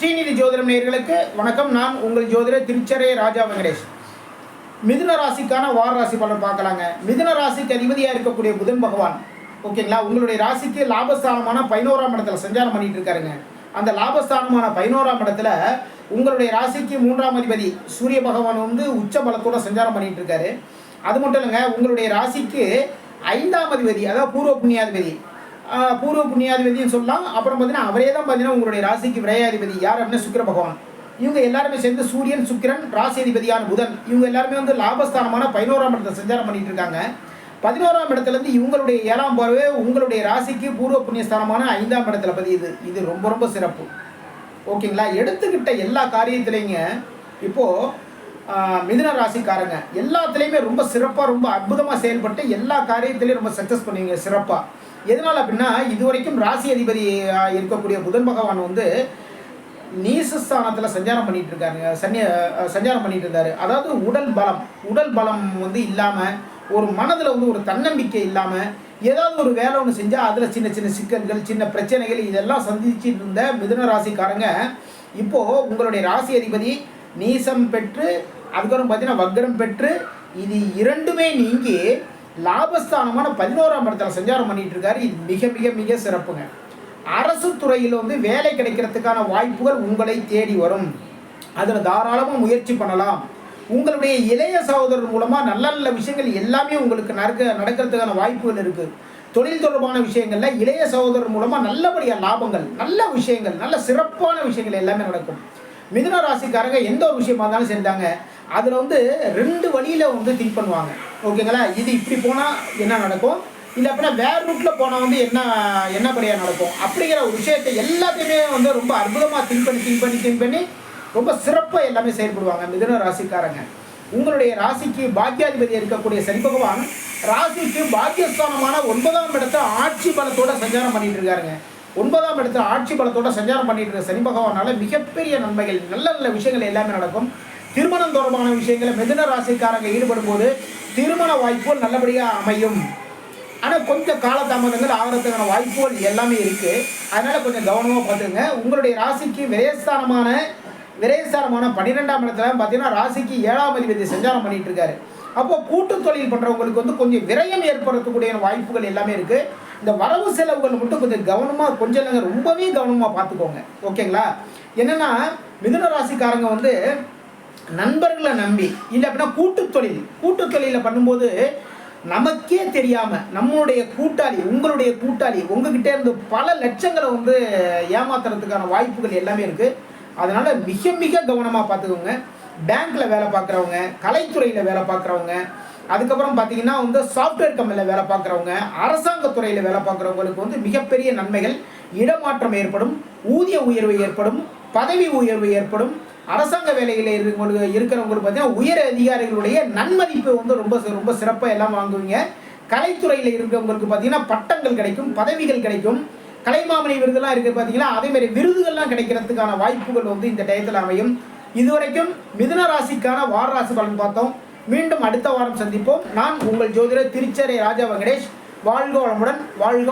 ஸ்ரீநிதி ஜோதிடம் நேயர்களுக்கு வணக்கம். நான் உங்கள் ஜோதிடர் திருச்சரை ராஜா வெங்கடேஷ். மிதுன ராசிக்கான வார ராசி பலன் பார்க்கலாங்க. மிதுன ராசிக்கு அதிபதியாக இருக்கக்கூடிய புதன் பகவான் ஓகேங்களா, உங்களுடைய ராசிக்கு லாபஸ்தானமான 11ஆம் இடத்துல சஞ்சாரம் பண்ணிட்டு இருக்காருங்க. அந்த லாபஸ்தானமான 11ஆம் இடத்துல உங்களுடைய ராசிக்கு 3ஆம் அதிபதி சூரிய பகவான் உச்ச பலத்தோட சஞ்சாரம் பண்ணிட்டு இருக்காரு. அது மட்டும் இல்லைங்க, உங்களுடைய ராசிக்கு 5ஆம் அதிபதி, அதாவது பூர்வ புண்ணியாதிபதினு சொல்லலாம். அப்புறம் பார்த்தீங்கன்னா அவரே தான் பார்த்தீங்கன்னா உங்களுடைய ராசிக்கு விரையாதிபதி. யார் அப்படின்னா சுக்கிர பகவான். இவங்க எல்லாருமே சேர்ந்து சூரியன், சுக்கிரன், ராசி அதிபதியான புதன், இவங்க எல்லாருமே லாபஸ்தானமான 11ஆம் இடத்துல சஞ்சாரம் பண்ணிட்டு இருக்காங்க. 11ஆம் இடத்துலேருந்து இவங்களுடைய 7ஆம் பார்வை உங்களுடைய ராசிக்கு பூர்வ புண்ணியஸ்தானமான 5ஆம் இடத்துல பதியுது. இது ரொம்ப ரொம்ப சிறப்பு ஓகேங்களா. எடுத்துக்கிட்ட எல்லா காரியத்திலைங்க இப்போது மிதுன ராசிக்காரங்க எல்லாத்துலேயுமே ரொம்ப சிறப்பாக, ரொம்ப அற்புதமாக செயல்பட்டு எல்லா காரியத்திலையும் ரொம்ப சக்ஸஸ் பண்ணுவீங்க சிறப்பாக. எதனால் அப்படின்னா, இதுவரைக்கும் ராசி அதிபதி இருக்கக்கூடிய புதன் பகவான் நீசஸ்தானத்தில் சஞ்சாரம் பண்ணிட்டு இருக்காருங்க. சஞ்சாரம் பண்ணிட்டு இருந்தார். அதாவது உடல் பலம் இல்லாமல், ஒரு மனதில் ஒரு தன்னம்பிக்கை இல்லாமல், ஏதாவது ஒரு வேலை ஒன்று செஞ்சால் அதில் சின்ன சின்ன சிக்கல்கள், சின்ன பிரச்சனைகள் இதெல்லாம் சந்திச்சுட்டு இருந்த மிதுன ராசிக்காரங்க இப்போது உங்களுடைய ராசி அதிபதி நீசம் பெற்று, அதுக்கப்புறம் பார்த்தீங்கன்னா வக்ரம் பெற்று, இது இரண்டுமே நீங்கி லாபஸ்தானமான 11ஆம் இடத்துல சஞ்சாரம் பண்ணிட்டு இருக்காரு. இது மிக மிக மிக சிறப்புங்க. அரசு துறையில் வேலை கிடைக்கிறதுக்கான வாய்ப்புகள் உங்களை தேடி வரும். அதில் தாராளமாக முயற்சி பண்ணலாம். உங்களுடைய இளைய சகோதரர் மூலமாக நல்ல நல்ல விஷயங்கள் எல்லாமே உங்களுக்கு நடக்கிறதுக்கான வாய்ப்புகள் இருக்குது. தொழில் தொடர்பான விஷயங்களில் இளைய சகோதரர் மூலமாக நல்லபடியாக லாபங்கள், நல்ல விஷயங்கள், நல்ல சிறப்பான விஷயங்கள் எல்லாமே நடக்கும். மிதுன ராசிக்காரங்க எந்த ஒரு விஷயமா இருந்தாலும் செஞ்சாங்க, அதில் 2 வழியில் திங்க் பண்ணுவாங்க ஓகேங்களா. இது இப்படி போனால் என்ன நடக்கும், இல்லை அப்படின்னா வேறு ரூட்டில் போனால் என்ன படியாக நடக்கும் அப்படிங்கிற ஒரு விஷயத்தை எல்லாத்தையுமே ரொம்ப அற்புதமாக திங்க் பண்ணி ரொம்ப சிறப்பாக எல்லாமே செயல்படுவாங்க மிதுன ராசிக்காரங்க. உங்களுடைய ராசிக்கு பாக்கியாதிபதி இருக்கக்கூடிய சனி பகவான் ராசிக்கு பாக்கியஸ்தானமான 9ஆம் இடத்துல ஆட்சி பலத்தோட சஞ்சாரம் பண்ணிட்டு இருக்காருங்க. 9ஆம் இடத்துல ஆட்சி பலத்தோட சஞ்சாரம் பண்ணிட்டு இருக்க சனி பகவானால மிகப்பெரிய நன்மைகள், நல்ல நல்ல விஷயங்கள் எல்லாமே நடக்கும். திருமணம் தொடர்பான விஷயங்களை மிதுன ராசிக்காரங்க ஈடுபடும் போது திருமண வாய்ப்புகள் நல்லபடியாக அமையும். ஆனால் கொஞ்சம் காலதாமதங்கள் ஆகிறதுக்கான வாய்ப்புகள் எல்லாமே இருக்குது. அதனால் கொஞ்சம் கவனமாக பார்த்துங்க. உங்களுடைய ராசிக்கு விரயஸ்தானமான 12ஆம் இடத்துல பார்த்தீங்கன்னா ராசிக்கு 7ஆம் அதிபதி சஞ்சாரம் பண்ணிட்டு இருக்காரு. அப்போது கூட்டு தொழில் பண்ணுறவங்களுக்கு கொஞ்சம் விரயம் ஏற்படுத்தக்கூடிய வாய்ப்புகள் எல்லாமே இருக்குது. இந்த வரவு செலவுகள் மட்டும் கொஞ்சம் கவனமாக, கொஞ்சம் இல்லைங்க ரொம்பவே கவனமாக பார்த்துக்கோங்க ஓகேங்களா. என்னென்னா மிதுன ராசிக்காரங்க நண்பர்களை நம்பி, இல்லை அப்படின்னா கூட்டு தொழிலில் பண்ணும்போது நமக்கே தெரியாமல் நம்மளுடைய கூட்டாளி, உங்களுடைய கூட்டாளி உங்ககிட்ட இருந்து பல லட்சங்களை ஏமாத்துறதுக்கான வாய்ப்புகள் எல்லாமே இருக்குது. அதனால் மிக மிக கவனமாக பார்த்துக்கோங்க. பேங்க்கில் வேலை பார்க்குறவங்க, கலைத்துறையில் வேலை பார்க்குறவங்க, அதுக்கப்புறம் பார்த்தீங்கன்னா சாஃப்ட்வேர் கம்பெனியில் வேலை பார்க்குறவங்க, அரசாங்கத்துறையில் வேலை பார்க்குறவங்களுக்கு மிகப்பெரிய நன்மைகள், இடமாற்றம் ஏற்படும், ஊதிய உயர்வு ஏற்படும், பதவி உயர்வு ஏற்படும். அரசாங்க வேலையில் இருக்கிறவங்களுக்கு பார்த்தீங்கன்னா உயர் அதிகாரிகளுடைய நன்மதிப்பு ரொம்ப ரொம்ப சிறப்பாக எல்லாம் வாங்குவீங்க. கலைத்துறையில் இருக்கிறவங்களுக்கு பார்த்தீங்கன்னா பட்டங்கள் கிடைக்கும், பதவிகள் கிடைக்கும். கலைமாமணி விருதுலாம் இருக்குது பார்த்தீங்கன்னா, அதேமாதிரி விருதுகள்லாம் கிடைக்கிறதுக்கான வாய்ப்புகள் இந்த டயத்தில் அமையும். இதுவரைக்கும் மிதுன ராசிக்கான வார ராசி பலன் பார்த்தோம். மீண்டும் அடுத்த வாரம் சந்திப்போம். நான் உங்கள் ஜோதிடர் திருச்சரை ராஜா வெங்கடேஷ். வாழ்க வளமுடன், வாழ்க